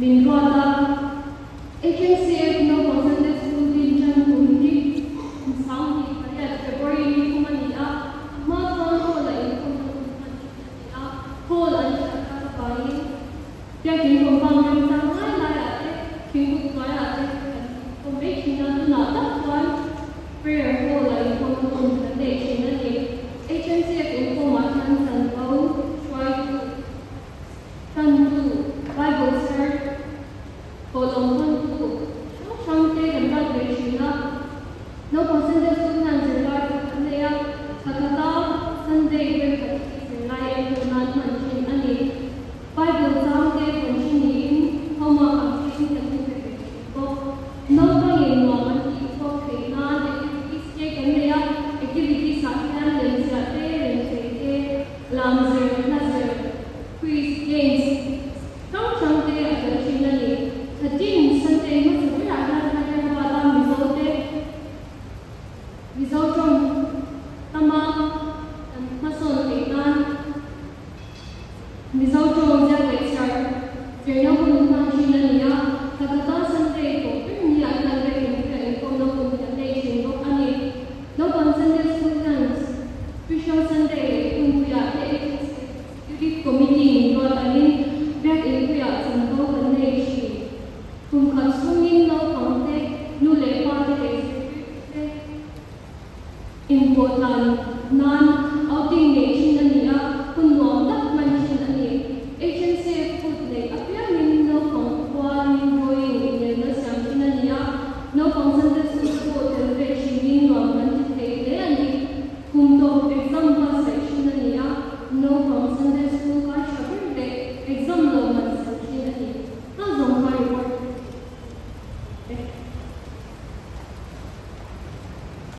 Vinquata, HNCF no Sunday School Vinchan Kundi, Sound February Kumania, Mark Hola in Hol and Shakabai, Jackie from Bangam Tangai, King Kaya, Formation and another one, prayer Hola in Hong Nation, HNCF information and go try to turn to Bible search. No Sunday school and regard Sakata Sunday breakfast and non Ani Bible Sunday function Homa no going on for activities activities Lamzer Nazar quiz games Come Sunday at the Sunday result from Tama and Mason Kaitan result from Jack Journal Function Takata Sunday for India and Kono Nation of Ani no Sunday students Special Sunday Kuya Youth Committee in Guadalupe back in Kuya and Kono Nation from consuming no contact Nule Party important non-outing nation ania kunwang dakmanchin ani agency food like appear in no conforming going in the sanction ania no consent to support the regime in government take the ani kunto exam